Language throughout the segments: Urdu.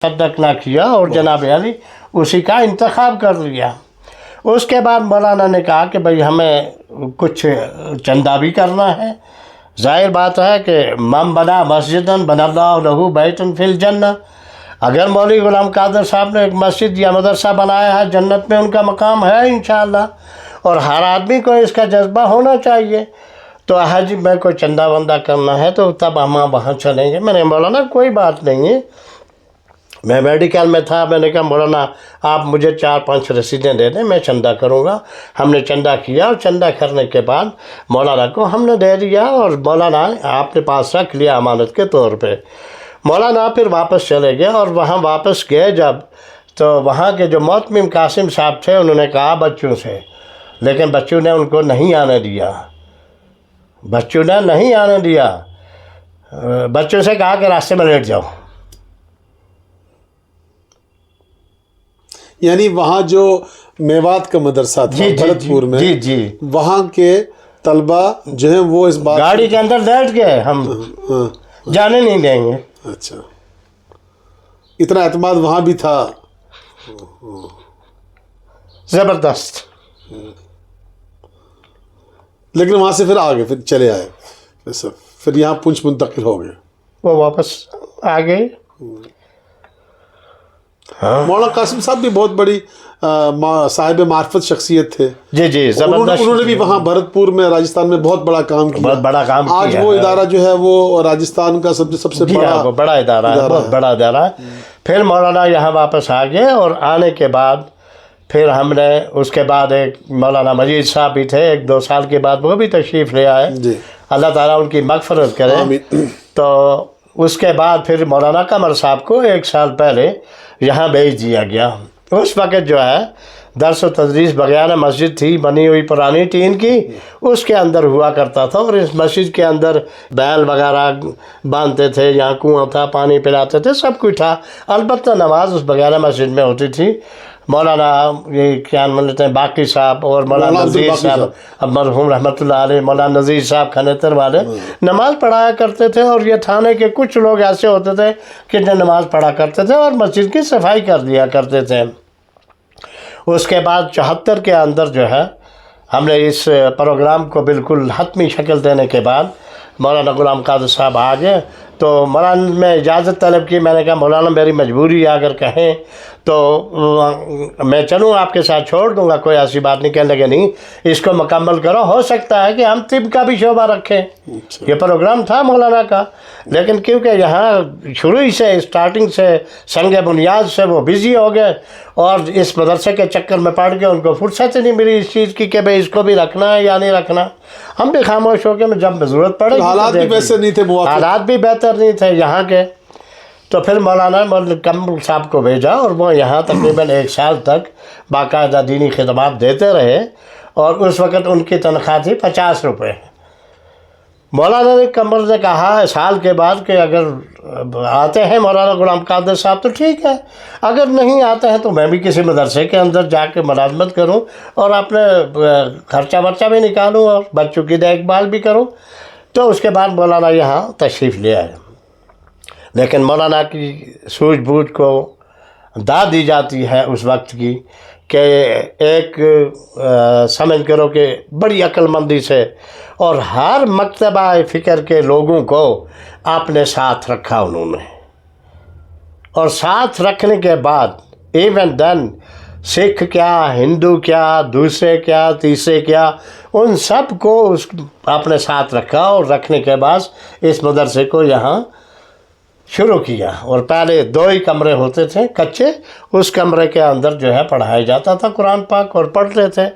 صدق نہ کیا اور جناب علی اسی کا انتخاب کر لیا۔ اس کے بعد مولانا نے کہا کہ بھئی ہمیں کچھ چندہ بھی کرنا ہے۔ ظاہر بات ہے کہ من بنا مسجدن بنا اللہ لہ بیتن فی الجنہ، اگر مولوی غلام قادر صاحب نے ایک مسجد یا مدرسہ بنایا ہے، جنت میں ان کا مقام ہے انشاءاللہ، اور ہر آدمی کو اس کا جذبہ ہونا چاہیے۔ تو حج میں کوئی چندہ وندہ کرنا ہے تو تب ہم وہاں چلیں گے۔ میں نے مولانا کوئی بات نہیں ہے، میں میڈیکل میں تھا، میں نے کہا مولانا آپ مجھے 4-5 رسیدیں دے دیں، میں چندہ کروں گا۔ ہم نے چندہ کیا اور چندہ کرنے کے بعد مولانا کو ہم نے دے دیا، اور مولانا آپ نے پاس رکھ لیا امانت کے طور پہ۔ مولانا پھر واپس چلے گئے، اور وہاں واپس گئے جب تو وہاں کے جو محتمم قاسم صاحب تھے انہوں نے کہا بچوں سے، لیکن بچوں نے ان کو نہیں آنے دیا، بچوں نے نہیں آنے دیا، بچوں سے کہا کہ راستے میں لیٹ جاؤ۔ یعنی وہاں جو میوات کا مدرسہ تھا بھرت پور میں، جی وہاں کے طلبہ جو ہیں وہ اس بات گاڑی کے اندر بیٹھ گئے، ہم جانے نہیں دیں گے۔ اچھا، اتنا اعتماد وہاں بھی تھا، زبردست۔ لیکن وہاں سے پھر آگے پھر چلے آئے، پھر یہاں پونچھ منتقل ہو گئے، وہ واپس آ گئے۔ مولانا قاسم صاحب بھی بہت بڑی صاحب معرفت شخصیت تھے۔ جی زبردست۔ انہوں نے بھی وہاں بھرت پور میں راجستھان میں بہت بڑا کام کیا، بہت بڑا کام کیا۔ آج وہ ادارہ جو ہے وہ راجستھان کا سب سے بڑا ادارہ ہے، بہت بڑا ادارہ ہے۔ پھر مولانا یہاں واپس آ گئے، اور آنے کے بعد پھر ہم نے اس کے بعد ایک مولانا مجید صاحب بھی تھے، 1-2 سال کے بعد وہ بھی تشریف لے آئے، اللہ تعالیٰ ان کی مغفرت کرے۔ تو اس کے بعد پھر مولانا قمر صاحب کو 1 سال پہلے یہاں بھیج دیا گیا۔ اس وقت جو ہے درس و تدریس بغیانہ مسجد تھی بنی ہوئی پرانی ٹین کی، اس کے اندر ہوا کرتا تھا، اور اس مسجد کے اندر بیل وغیرہ باندھتے تھے، یہاں کنواں تھا، پانی پلاتے تھے، سب کچھ تھا، البتہ نماز اس بغیانہ مسجد میں ہوتی تھی۔ مولانا یہ کیا لیتے ہیں باقی صاحب اور مولانا نذیر صاحب مرحوم رحمۃ اللہ علیہ، مولانا نذیر صاحب کھنیتر والے نماز پڑھایا کرتے تھے، اور یہ تھانے کے کچھ لوگ ایسے ہوتے تھے کہ جو نماز پڑھا کرتے تھے اور مسجد کی صفائی کر دیا کرتے تھے۔ اس کے بعد 74 کے اندر جو ہے ہم نے اس پروگرام کو بالکل حتمی شکل دینے کے بعد مولانا غلام قادر صاحب آ گئے، تو مولانا میں اجازت طلب کی، میں نے کہا مولانا میری مجبوری اگر کہیں تو میں چلوں آپ کے ساتھ، چھوڑ دوں گا، کوئی ایسی بات نہیں۔ کہنے لگے نہیں، اس کو مکمل کرو، ہو سکتا ہے کہ ہم طب کا بھی شعبہ رکھیں۔ یہ پروگرام تھا مولانا کا، لیکن کیونکہ یہاں شروع ہی سے اسٹارٹنگ سے سنگ بنیاد سے وہ بزی ہو گئے، اور اس مدرسے کے چکر میں پڑ کے ان کو فرصت ہی نہیں ملی اس چیز کی کہ بھئی اس کو بھی رکھنا ہے یا نہیں رقنا۔ ہم بھی خاموش ہو کے جب ضرورت پڑے گی، حالات بھی ویسے نہیں تھے، حالات بھی بہتر نہیں تھے یہاں کے، تو پھر مولانا قمر صاحب کو بھیجا، اور وہ یہاں تقریباً 1 سال تک باقاعدہ دینی خدمات دیتے رہے، اور اس وقت ان کی تنخواہ تھی 50 روپے۔ مولانا قمر نے کہا سال کے بعد کہ اگر آتے ہیں مولانا غلام قادر صاحب تو ٹھیک ہے، اگر نہیں آتے ہیں تو میں بھی کسی مدرسے کے اندر جا کے ملازمت کروں، اور اپنے خرچہ ورچہ بھی نکالوں، اور بچوں کی دیکھ بھال بھی کروں۔ تو اس کے بعد مولانا یہاں تشریف لے آئے، لیکن مولانا کی سوجھ بوجھ کو داد دی جاتی ہے اس وقت کی کہ ایک سمجھ کرو کہ بڑی عقل مندی سے اور ہر مکتبہ فکر کے لوگوں کو اپنے ساتھ رکھا انہوں نے، اور ساتھ رکھنے کے بعد ایون دین سکھ کیا، ہندو کیا، دوسرے کیا، تیسرے کیا، ان سب کو اپنے ساتھ رکھا، اور رکھنے کے بعد اس مدرسے کو یہاں شروع کیا۔ اور پہلے 2 ہی کمرے ہوتے تھے کچے، اس کمرے کے اندر جو ہے پڑھایا جاتا تھا قرآن پاک، اور پڑھتے تھے۔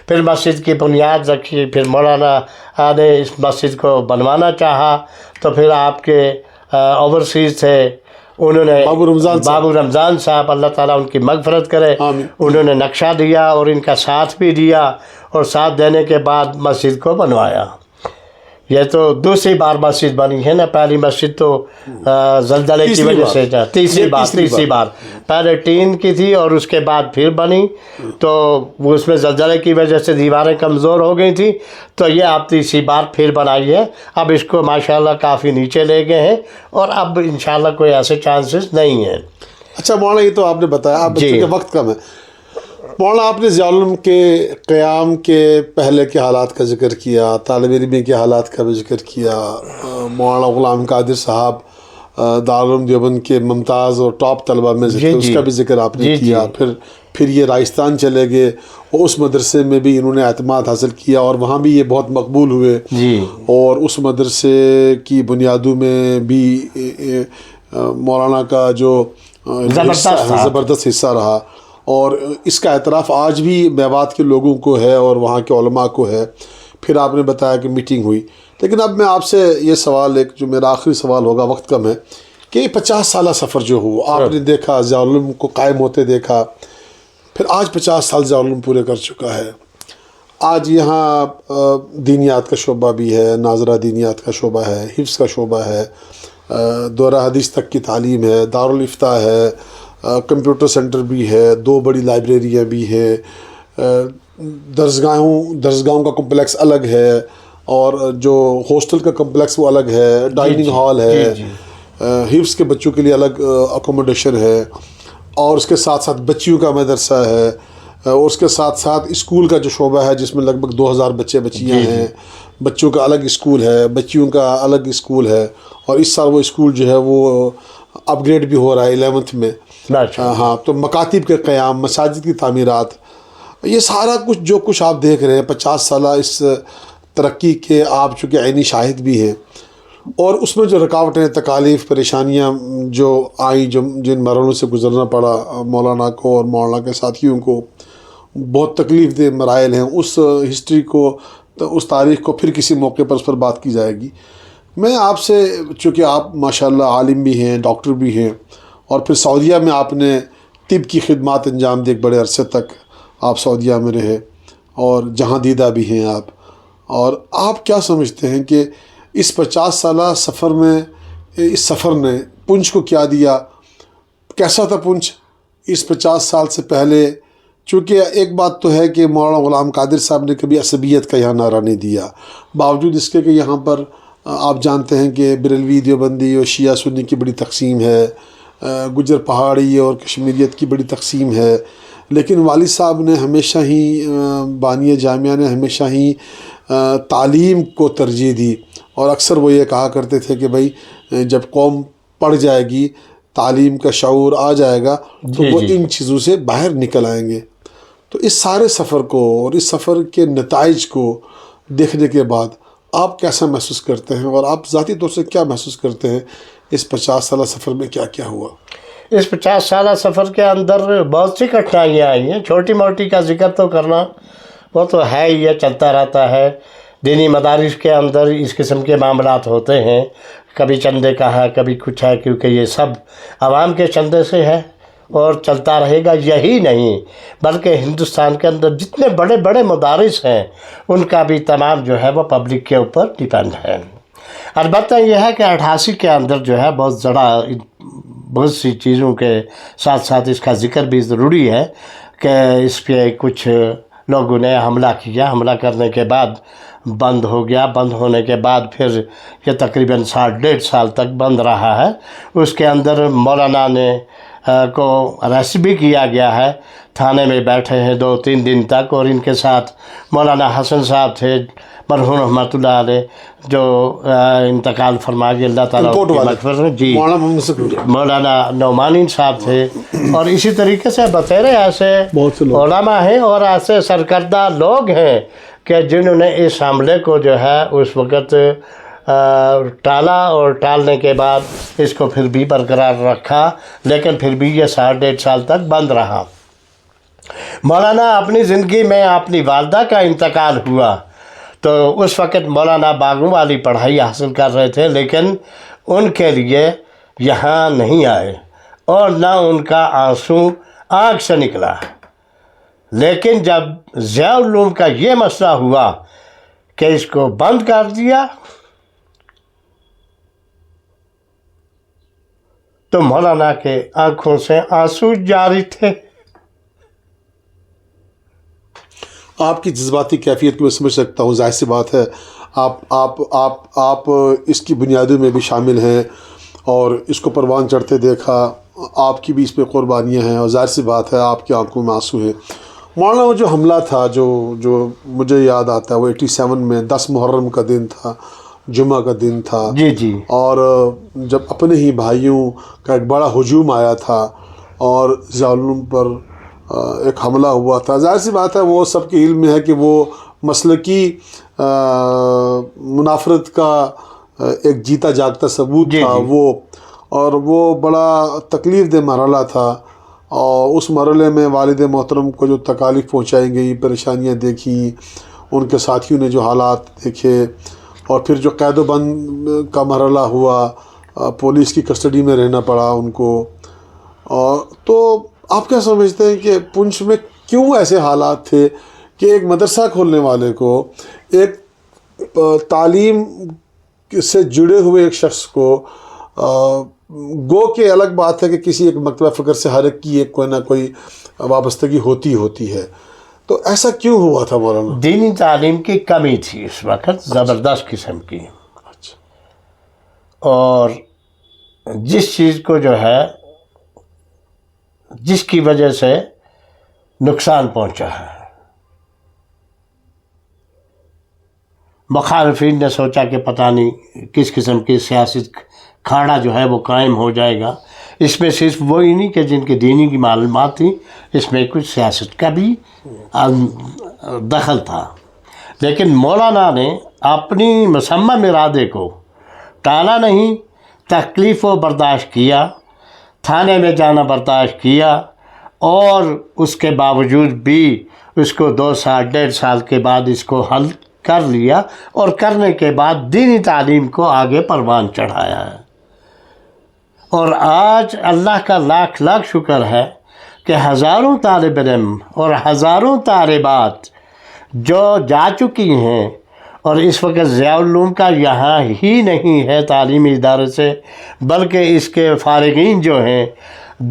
پھر مسجد کی بنیاد رکھی، پھر مولانا نے اس مسجد کو بنوانا چاہا، تو پھر آپ کے اوورسیز تھے، انہوں نے بابو رمضان صاحب، اللہ تعالیٰ ان کی مغفرت کرے، انہوں نے نقشہ دیا اور ان کا ساتھ بھی دیا، اور ساتھ دینے کے بعد مسجد کو بنوایا۔ یہ تو دوسری بار مسجد بنی ہے نا، پہلی مسجد تو زلزلے کی وجہ سے تیسری بار پہلے ٹین کی تھی، اور اس کے بعد پھر بنی، تو وہ اس میں زلزلے کی وجہ سے دیواریں کمزور ہو گئی تھی، تو یہ آپ تیسری بار پھر بنائی ہے۔ اب اس کو ماشاءاللہ کافی نیچے لے گئے ہیں، اور اب انشاءاللہ کوئی ایسے چانسز نہیں ہیں۔ اچھا مولانا یہ تو آپ نے بتایا، اب جی. چونکہ وقت کم ہے مولانا، آپ نے ضیاء العلوم کے قیام کے پہلے کے حالات کا ذکر کیا، طالب علمی کے حالات کا بھی ذکر کیا، مولانا غلام قادر صاحب دارالعلوم دیوبند کے ممتاز اور ٹاپ طلبہ میں ذکر، اس کا بھی ذکر آپ نے کیا. پھر یہ راجستھان چلے گئے اور اس مدرسے میں بھی انہوں نے اعتماد حاصل کیا اور وہاں بھی یہ بہت مقبول ہوئے، اور اس مدرسے کی بنیادوں میں بھی مولانا کا جو زبردست حصہ رہا، اور اس کا اعتراف آج بھی میوات کے لوگوں کو ہے اور وہاں کے علماء کو ہے. پھر آپ نے بتایا کہ میٹنگ ہوئی، لیکن اب میں آپ سے یہ سوال، ایک جو میرا آخری سوال ہوگا، وقت کم ہے، کہ 50 سالہ سفر جو ہو، آپ نے دیکھا ضیاء العلوم کو قائم ہوتے دیکھا، پھر آج 50 سال ضیاء العلوم پورے کر چکا ہے. آج یہاں دینیات کا شعبہ بھی ہے، ناظرہ دینیات کا شعبہ ہے، حفظ کا شعبہ ہے، دورہ حدیث تک کی تعلیم ہے، دارالفتاء ہے، کمپیوٹر سینٹر بھی ہے، 2 بڑی لائبریریاں بھی ہیں، درسگاہوں کا کمپلیکس الگ ہے، اور جو ہاسٹل کا کمپلیکس وہ الگ ہے، ڈائننگ ہال ہے، حفظ کے بچوں کے لیے الگ اکوموڈیشن ہے، اور اس کے ساتھ ساتھ بچیوں کا مدرسہ ہے، اور اس کے ساتھ ساتھ اسکول کا جو شعبہ ہے جس میں لگ بھگ 2000 بچے بچیاں ہیں، بچوں کا الگ اسکول ہے، بچیوں کا الگ اسکول ہے، اور اس سال وہ اسکول جو ہے وہ اپ گریڈ بھی ہو رہا ہے 11th میں. ہاں، تو مکاتب کے قیام، مساجد کی تعمیرات، یہ سارا کچھ جو کچھ آپ دیکھ رہے ہیں 50 سالہ اس ترقی کے آپ چونکہ عینی شاہد بھی ہیں، اور اس میں جو رکاوٹیں، تکالیف، پریشانیاں جو آئیں، جن مرحلوں سے گزرنا پڑا مولانا کو اور مولانا کے ساتھیوں کو، بہت تکلیف دہ مراحل ہیں، اس ہسٹری کو، اس تاریخ کو پھر کسی موقع پر اس پر بات کی جائے گی. میں آپ سے، چونکہ آپ ماشاءاللہ عالم بھی ہیں، ڈاکٹر بھی ہیں، اور پھر سعودیہ میں آپ نے طب کی خدمات انجام دی، ایک بڑے عرصے تک آپ سعودیہ میں رہے اور جہاں دیدہ بھی ہیں آپ، اور آپ کیا سمجھتے ہیں کہ اس 50 سالہ سفر میں، اس سفر نے پنچ کو کیا دیا؟ کیسا تھا پنچ اس 50 سال سے پہلے؟ چونکہ ایک بات تو ہے کہ مولانا غلام قادر صاحب نے کبھی عصبیت کا یہاں نعرہ نہیں دیا، باوجود اس کے کہ یہاں پر آپ جانتے ہیں کہ بریلوی، دیوبندی اور شیعہ سنی کی بڑی تقسیم ہے، گجر پہاڑی اور کشمیریت کی بڑی تقسیم ہے، لیکن والد صاحب نے ہمیشہ ہی، بانی جامعہ نے ہمیشہ ہی تعلیم کو ترجیح دی، اور اکثر وہ یہ کہا کرتے تھے کہ بھائی جب قوم پڑھ جائے گی، تعلیم کا شعور آ جائے گا، تو وہ ان چیزوں سے باہر نکل آئیں گے. تو اس سارے سفر کو اور اس سفر کے نتائج کو دیکھنے کے بعد آپ کیسا محسوس کرتے ہیں، اور آپ ذاتی طور سے کیا محسوس کرتے ہیں اس 50 سالہ سفر میں کیا کیا ہوا؟ اس 50 سالہ سفر کے اندر بہت سی کٹھنائیاں آئی ہیں. چھوٹی موٹی کا ذکر تو کرنا وہ تو ہے ہی، یہ چلتا رہتا ہے. دینی مدارس کے اندر اس قسم کے معاملات ہوتے ہیں، کبھی چندے کا ہے، کبھی کچھ ہے، کیونکہ یہ سب عوام کے چندے سے ہے اور چلتا رہے گا. یہی نہیں بلکہ ہندوستان کے اندر جتنے بڑے بڑے مدارس ہیں ان کا بھی تمام جو ہے وہ پبلک کے اوپر ڈیپینڈ ہے. البتہ یہ ہے کہ 88 کے اندر جو ہے بہت سی چیزوں کے ساتھ ساتھ اس کا ذکر بھی ضروری ہے کہ اس پہ کچھ لوگوں نے حملہ کیا. حملہ کرنے کے بعد بند ہو گیا. بند ہونے کے بعد پھر یہ تقریباً 1.5 سال تک بند رہا ہے. اس کے اندر مولانا نے کو اریسٹ بھی کیا گیا ہے، تھانے میں بیٹھے ہیں 2-3 دن تک، اور ان کے ساتھ مولانا حسن صاحب تھے مرحوم رحمۃ اللہ علیہ، جو انتقال فرما گئے، اللہ تعالیٰ کی مغفرت میں. جی، مولانا نعمانی صاحب تھے، اور اسی طریقے سے بتیرے ایسے علماء ہیں اور ایسے سرکردہ لوگ ہیں کہ جنہوں نے اس حملے کو جو ہے اس وقت ٹالا، اور ٹالنے کے بعد اس کو پھر بھی برقرار رکھا، لیکن پھر بھی یہ 1.5 سال تک بند رہا. مولانا اپنی زندگی میں اپنی والدہ کا انتقال ہوا تو اس وقت مولانا باغوں والی پڑھائی حاصل کر رہے تھے، لیکن ان کے لیے یہاں نہیں آئے اور نہ ان کا آنسو آنکھ سے نکلا. لیکن جب ضیاء العلوم کا یہ مسئلہ ہوا کہ اس کو بند کر دیا تو مولانا کے آنکھوں سے آنسو جاری تھے. آپ کی جذباتی کیفیت کو میں سمجھ سکتا ہوں، ظاہر سی بات ہے آپ اس کی بنیادوں میں بھی شامل ہیں اور اس کو پروان چڑھتے دیکھا، آپ کی بھی اس پہ قربانیاں ہیں اور ظاہر سی بات ہے آپ کی آنکھوں میں آنسو ہیں. مولانا وہ جو حملہ تھا جو مجھے یاد آتا ہے وہ 87 میں 10 محرم کا دن تھا, جمعہ کا دن تھا. جی جی. اور جب اپنے ہی بھائیوں کا ایک بڑا ہجوم آیا تھا اور ضیاء العلوم پر ایک حملہ ہوا تھا, ظاہر سی بات ہے وہ سب کے علم میں ہے کہ وہ مسلکی منافرت کا ایک جیتا جاگتا ثبوت تھا وہ, اور وہ بڑا تکلیف دہ مرحلہ تھا. اور اس مرحلے میں والد محترم کو جو تکالیف پہنچائی گئی, پریشانیاں دیکھیں, ان کے ساتھیوں نے جو حالات دیکھے, اور پھر جو قید و بند کا مرحلہ ہوا, پولیس کی کسٹڈی میں رہنا پڑا ان کو. اور تو آپ کیا سمجھتے ہیں کہ پنچ میں کیوں ایسے حالات تھے کہ ایک مدرسہ کھولنے والے کو, ایک تعلیم سے جڑے ہوئے ایک شخص کو, گو کہ الگ بات ہے کہ کسی ایک مکتبہ فکر سے ہر ایک کی ایک کوئی نہ کوئی وابستگی ہوتی ہے, تو ایسا کیوں ہوا تھا مولانا؟ دینی تعلیم کی کمی تھی اس وقت زبردست قسم کی. اچھا. اور جس چیز کو جو ہے جس کی وجہ سے نقصان پہنچا ہے, مخالفین نے سوچا کہ پتہ نہیں کس قسم کی سیاسی کھاڑا جو ہے وہ قائم ہو جائے گا. اس میں صرف وہی نہیں کہ جن کی دینی کی معلومات تھی, اس میں کچھ سیاست کا بھی دخل تھا. لیکن مولانا نے اپنی مصمم ارادے کو ٹالا نہیں, تکلیف و برداشت کیا, تھانے میں جانا برداشت کیا, اور اس کے باوجود بھی اس کو 2 سال 1.5 سال کے بعد اس کو حل کر لیا, اور کرنے کے بعد دینی تعلیم کو آگے پروان چڑھایا ہے. اور آج اللہ کا لاکھ لاکھ شکر ہے کہ ہزاروں طالب علم اور ہزاروں طالبات جو جا چکی ہیں, اور اس وقت ضیاء العلوم کا یہاں ہی نہیں ہے تعلیمی ادارے سے, بلکہ اس کے فارغین جو ہیں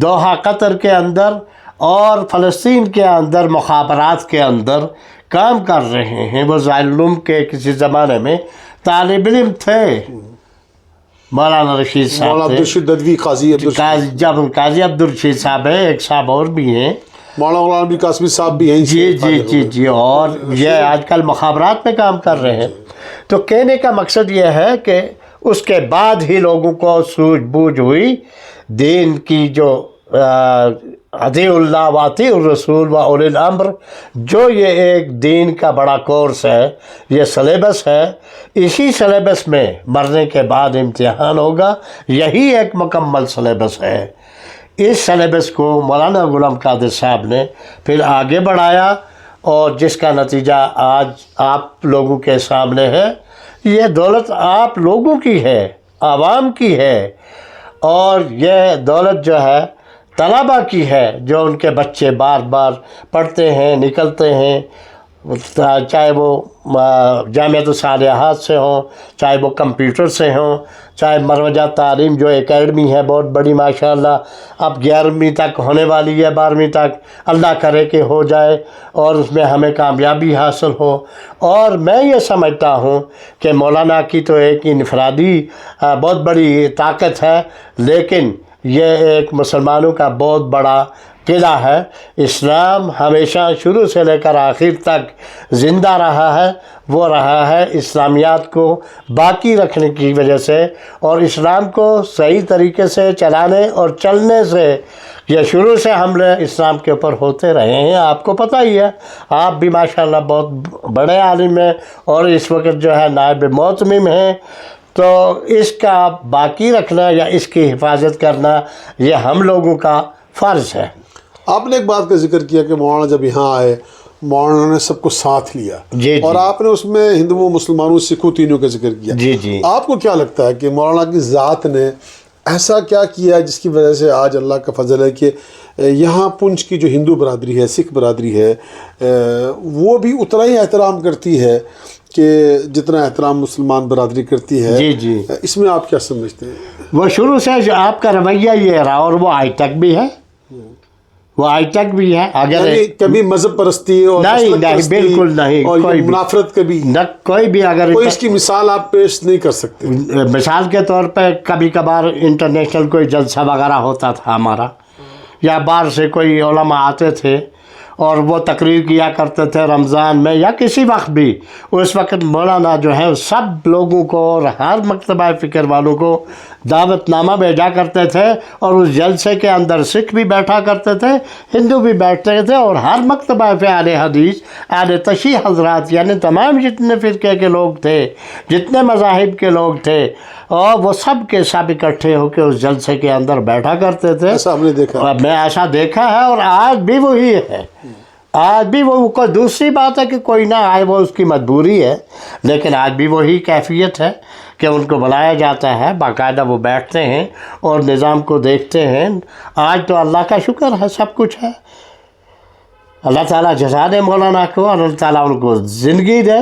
دوحہ قطر کے اندر اور فلسطین کے اندر مخابرات کے اندر کام کر رہے ہیں. وہ ضیاء العلوم کے کسی زمانے میں طالب علم تھے. مولانا رشید صاحب مولانا عبدالرشید ندوی, قاضی عبدالرشید صاحب ہیں, ایک صاحب اور بھی ہیں, مولانا غلام نبی قاسمی صاحب بھی ہیں. جی. اور یہ آج کل مخابرات میں کام کر رہے ہیں. تو کہنے کا مقصد یہ ہے کہ اس کے بعد ہی لوگوں کو سوجھ بوجھ ہوئی دین کی, جو اطیعوا اللہ و اطیعوا الرسول و اولی الامر, جو یہ ایک دین کا بڑا کورس ہے, یہ سلیبس ہے. اسی سلیبس میں مرنے کے بعد امتحان ہوگا, یہی ایک مکمل سلیبس ہے. اس سلیبس کو مولانا غلام قادر صاحب نے پھر آگے بڑھایا, اور جس کا نتیجہ آج آپ لوگوں کے سامنے ہے. یہ دولت آپ لوگوں کی ہے, عوام کی ہے, اور یہ دولت جو ہے طلباء کی ہے, جو ان کے بچے بار بار پڑھتے ہیں, نکلتے ہیں, چاہے وہ جامعۃ الصالحات سے ہوں, چاہے وہ کمپیوٹر سے ہوں, چاہے مروجہ تعلیم جو اکیڈمی ہے بہت بڑی ماشاءاللہ, اب 11ویں تک ہونے والی ہے, 12ویں تک, اللہ کرے کہ ہو جائے اور اس میں ہمیں کامیابی حاصل ہو. اور میں یہ سمجھتا ہوں کہ مولانا کی تو ایک انفرادی بہت بڑی طاقت ہے, لیکن یہ ایک مسلمانوں کا بہت بڑا قلعہ ہے. اسلام ہمیشہ شروع سے لے کر آخر تک زندہ رہا ہے, وہ رہا ہے اسلامیات کو باقی رکھنے کی وجہ سے, اور اسلام کو صحیح طریقے سے چلانے اور چلنے سے. یہ شروع سے حملے اسلام کے اوپر ہوتے رہے ہیں, آپ کو پتہ ہی ہے, آپ بھی ماشاءاللہ بہت بڑے عالم ہیں, اور اس وقت جو ہے نائب معتمم ہیں. تو اس کا باقی رکھنا یا اس کی حفاظت کرنا یہ ہم لوگوں کا فرض ہے. آپ نے ایک بات کا ذکر کیا کہ مولانا جب یہاں آئے, مولانا نے سب کو ساتھ لیا, اور آپ نے اس میں ہندوؤں, مسلمانوں, سکھوں تینوں کا ذکر کیا. جی. آپ کو کیا لگتا ہے کہ مولانا کی ذات نے ایسا کیا کیا جس کی وجہ سے آج اللہ کا فضل ہے کہ یہاں پنچ کی جو ہندو برادری ہے, سکھ برادری ہے, وہ بھی اتنا ہی احترام کرتی ہے کہ جتنا احترام مسلمان برادری کرتی ہے. جی. اس میں آپ کیا سمجھتے ہیں؟ وہ شروع سے جو آپ کا رویہ یہ رہا, اور وہ آج تک بھی ہے. وہ آج تک بھی ہے. اگر یعنی کبھی مذہب پرستی اور نہیں مسلک نہیں پرستی بالکل نہیں, اور کوئی یہ بھی منافرت کبھی نہ کوئی بھی. اگر کوئی اس کی مثال آپ پیش نہیں کر سکتے. مثال کے طور پہ کبھی کبھار انٹرنیشنل کوئی جلسہ وغیرہ ہوتا تھا ہمارا, یا باہر سے کوئی علماء آتے تھے اور وہ تقریر کیا کرتے تھے رمضان میں یا کسی وقت بھی, اس وقت مولانا جو ہے سب لوگوں کو اور ہر مکتبہ فکر والوں کو دعوت نامہ بھیجا کرتے تھے, اور اس جلسے کے اندر سکھ بھی بیٹھا کرتے تھے, ہندو بھی بیٹھتے تھے, اور ہر مکتبہ پہ اہل حدیث اہل تشیع حضرات یعنی تمام جتنے فرقے کے لوگ تھے, جتنے مذاہب کے لوگ تھے, اور وہ سب کے سب اکٹھے ہو کے اس جلسے کے اندر بیٹھا کرتے تھے. ایسا ہم نے دیکھا, میں ایسا دیکھا ہے, اور آج بھی وہی ہے. آج بھی وہ کوئی دوسری بات ہے کہ کوئی نہ آئے, وہ اس کی مجبوری ہے, لیکن آج بھی وہی کیفیت ہے کہ ان کو بلایا جاتا ہے, باقاعدہ وہ بیٹھتے ہیں اور نظام کو دیکھتے ہیں. آج تو اللہ کا شکر ہے, سب کچھ ہے. اللہ تعالیٰ جزا دے مولانا کو, اور اللہ تعالیٰ ان کو زندگی دے.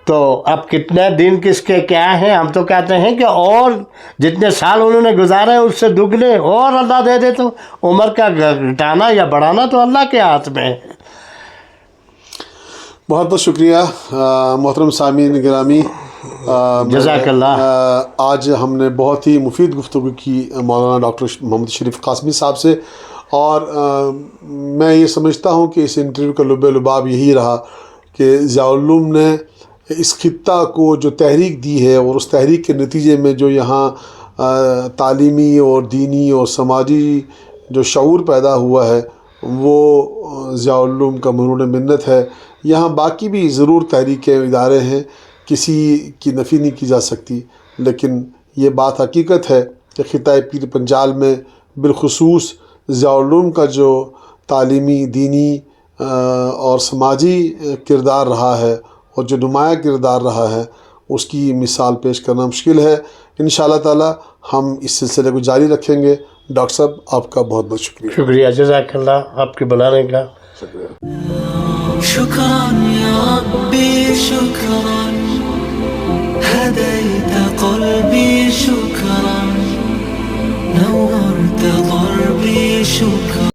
تو اب کتنے دن کس کے کیا ہیں, ہم تو کہتے ہیں کہ اور جتنے سال انہوں نے گزارے اس سے دگنے اور اللہ دے دے. تو عمر کا گھٹانا یا بڑھانا تو اللہ کے ہاتھ میں ہے. بہت بہت شکریہ محترم سامعین گرامی, جزاک اللہ. آج ہم نے بہت ہی مفید گفتگو کی مولانا ڈاکٹر محمد شریف قاسمی صاحب سے, اور میں یہ سمجھتا ہوں کہ اس انٹرویو کا لب لباب یہی رہا کہ ضیاء العلوم نے اس خطہ کو جو تحریک دی ہے, اور اس تحریک کے نتیجے میں جو یہاں تعلیمی اور دینی اور سماجی جو شعور پیدا ہوا ہے, وہ ضیاء العلوم کا مرہون منت ہے. یہاں باقی بھی ضرور تحریکیں ادارے ہیں, کسی کی نفی نہیں کی جا سکتی, لیکن یہ بات حقیقت ہے کہ خطۂ پیر پنجال میں بالخصوص ضیاء العلوم کا جو تعلیمی, دینی اور سماجی کردار رہا ہے, اور جو نمایاں کردار رہا ہے, اس کی مثال پیش کرنا مشکل ہے. انشاءاللہ تعالی ہم اس سلسلے کو جاری رکھیں گے. ڈاکٹر صاحب آپ کا بہت بہت شکریہ. شکریہ, جزاک اللہ آپ کے بلانے کا. شكرا يا ربي شكرا, هديت قلبي شكرا, نورت ضربي شكرا.